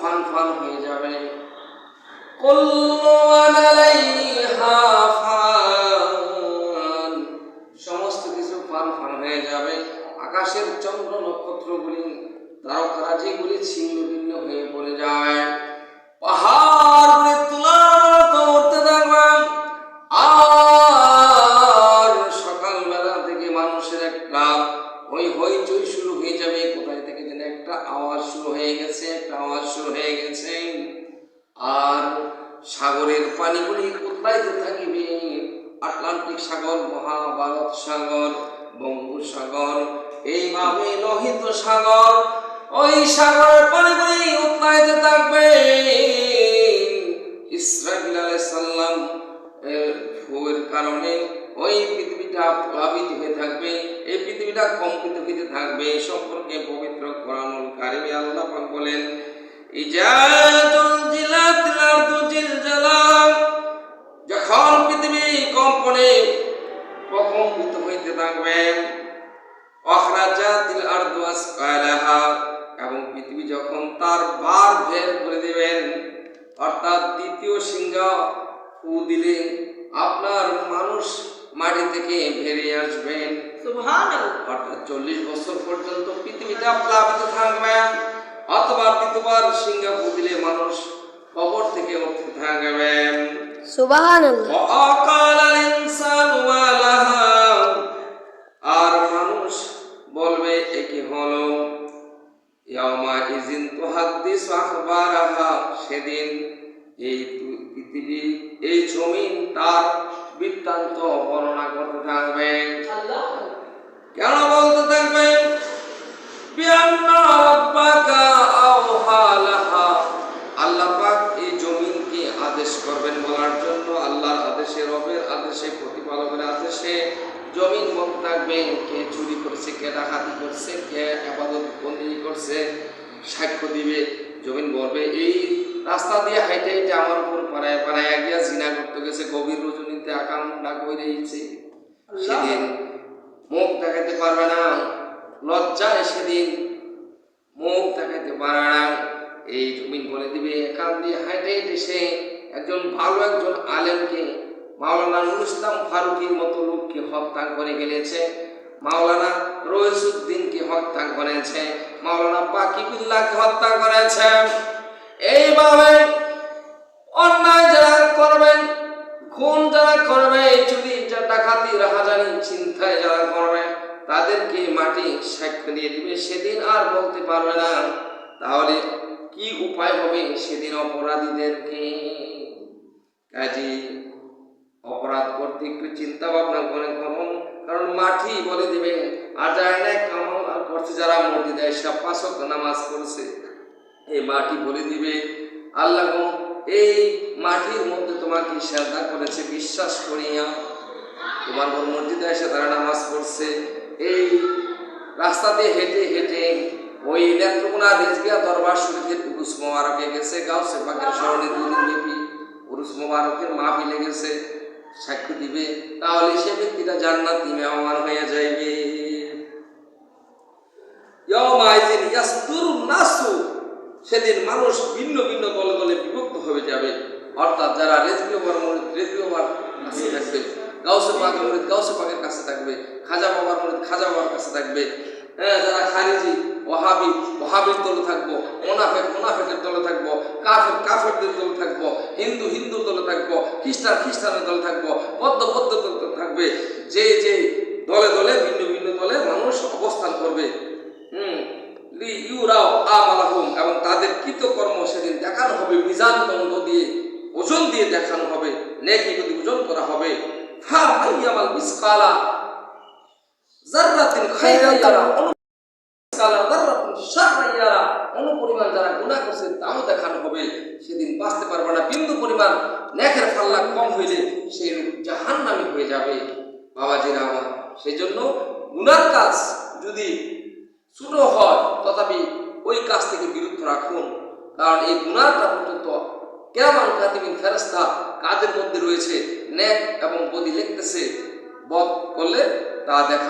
Fun fun হয়ে যাবে। কুল্লু মান আলাইহা ফান, সমস্ত কিছু ফান ফান হয়ে যাবে। আকাশের চন্দ্র নক্ষত্রগুলি তারকারাজিগুলি ছিন্ন ভিন্ন হয়ে পড়ে যায়। পাহাড় তুলতে থাকবে। আর সকালবেলা থেকে মানুষের একটা ওই হইচই শুরু হয়ে যাবে। কোথায় থেকে যেন একটা আওয়াজ শুরু হয়ে গেছে, একটা আওয়াজ শুরু হয়ে গেছে। আর সাগরের পানিগুলি উতলাইতে থাকিবে। আটলান্টিক সাগর, মহাভারত সাগর, বঙ্গোপসাগর, এইভাবে লোহিত সাগর, ওই সাগরের পানিগুলি উতলাইতে থাকবে। ইসরাফিল আলাইহিস সালাম ফুয়ের কারণে ওই পৃথিবীটা প্লাবিত হয়ে থাকবে, এই পৃথিবীটা কম্পিত হতে থাকবে। এই সম্পর্কে পবিত্র কোরআনুল কারিমে আল্লাহ পাক বলেন, ইজাতুল জিলাতিল আরদু জিলজালাম, যখন পৃথিবী কম্পনে প্রকম্পিত হইতে থাকবে। আখরাজাতিল আরদু আসকালাহা, এবং পৃথিবী যখন তার ভার বের করে দিবেন, অর্থাৎ দ্বিতীয় সিংহা ফু দিলে আপনার মানুষ মাটি থেকে বেরিয়ে আসবেন। সুবহানাল্লাহ। অর্থাৎ 40 বছর পর্যন্ত পৃথিবীটা প্লাবিত থাকবে। অথবা দ্বিতীয়বার সিংহা ফু দিলে মানুষ কবর থেকে উঠতে থাকবে। সুবহানাল্লাহ। ওয়াকালাল ইনসানু মা লাহা, আর মানুষ বলবে এ কি হলো। ইয়াউমা ইযিন তুহাদ্দিসু আখবারাহা, সেদিন এই পৃথিবী, এই জমিন তার বৃত্তান্ত বর্ণনা করতে থাকবে। কেন বলতে থাকবে? বিআন্না রাব্বাকা আওহা লাহা, আল্লাহ পাক এই জমিনকে আদেশ করবেন বলার জন্য, আল্লাহর আদেশে, রবের আদেশে, প্রতিপালকের আদেশে জমিন বলতে থাকবে কে চুরি করছে, কে ডাকাতি করছে, কে ইবাদত বন্দেগি করছে, সাক্ষ্য দিবে। জমিন বলবে এই রাস্তা দিয়ে হাইটে হাইটে আমার উপর পাড়ায় পাড়ায় গিয়া জিনা করতে গেছে, গভীর রজনীতে আকাম ডাক হয়ে দিয়েছে। সেদিন মুখ দেখাতে পারবে না, লজ্জায় সেদিন মুখ দেখাতে পারবে না। এই জমিন বলে দিবে একাম দিয়ে হাইটে হাইটে সে একজন ভালো একজন আলেমকে, মাওলানা নুরুল ইসলাম ফারুকীর মতো লোককে হত্যা করে গেলেছে, মাওলানা রইসুদ্দিনকে হত্যা করেছে, মাওলানা বাকিবুল্লাহকে হত্যা করেছে। এইভাবে অন্যায় যারা করবেন, খুন যারা করবে, চুরি ডাকাতি রাহাজানি চিন্তায় যারা করবে, তাদেরকে মাটি সাক্ষ্য দিয়ে দিবে। সেদিন আর বলতে পারবে না। তাহলে কি উপায় হবে সেদিন অপরাধীদেরকে? কাজী অপরাধ করতে একটু চিন্তা ভাবনা করে করুন, কারণ মাটি বলে দিবে। আর যারা নেক আমল করছে, যারা মসজিদে এসে 5 ওয়াক্ত নামাজ পড়ছে, এই মাটি বলে দিবে আল্লাহ গো, এই মাটির মধ্যে তোমাকে শ্রদ্ধা করেছে বিশ্বাস করিয়া, তোমার মসজিদে এসে তারা নামাজ পড়ছে, এই রাস্তা দিয়ে হেঁটে হেঁটে ওই নেত্রকোনা রেজবিয়া দরবার শরীফের উরুস মোবারকে গেছে, গাউসে পাকের স্মরণে 2 দিন ব্যাপী উরুস মোবারকের মাহফিলে গেছে, সাক্ষ্য দিবে। তাহলে সে ব্যক্তিটা জান্নাতি মেহমান হয়ে যাইবে। ইয়াউমা ইযিন ইয়াসদুরুন নাসু, সেদিন মানুষ ভিন্ন ভিন্ন দলে দলে বিভক্ত হয়ে যাবে। অর্থাৎ যারা রেজবিয়া কাছে থাকবে, গাউসে পাকের মুরিদ গাউসে পাকের কাছে থাকবে, খাজা বাবার মুরিদ খাজা বাবার কাছে থাকবে, যারা খারিজি ওয়াহাবি ওয়াহাবির দলে থাকবো, মুনাফিক মুনাফিকের দলে থাকবো, কাফের কাফেরদের দলে থাকবো, হিন্দু হিন্দুর দলে থাকবো, খ্রিস্টান খ্রিস্টানের দলে থাকবো, বৌদ্ধ বৌদ্ধ দলে থাকবে। যে যে দলে দলে ভিন্ন ভিন্ন দলে মানুষ অবস্থান করবে। লিইউরাও আমালাহুম, এবং তাদের কৃতকর্ম সেদিন দেখানো হবে, মিজান দণ্ড দিয়ে, ওজন দিয়ে দেখানো হবে, নেকি যদি ওজন করা হবে। ফামাইয়ামাল মিসকালা যাররাতিন খায়রান ইয়ারা, মিসকালা যাররাতিন শাররান ইয়ারা, অনুপরিমাণ যারা গুনাহ করছে তাও দেখানো হবে। সেদিন বাঁচতে পারবে না। বিন্দু পরিমাণ নেকের পাল্লা কম হইলে সে জাহান্নামী হয়ে যাবে। বাবাজিরা আমার, সেজন্য গুনার কাজ যদি ছোট হয় তথাপি ওই কাজ থেকে বিরত রাখুন, কারণ এই গুনাহটা পর্যন্ত কিরামান কাতিবিন ফেরেশতা কাদের মধ্যে রয়েছে, নেক এবং বদি লিখতেছে, বদ করলে তা দেখা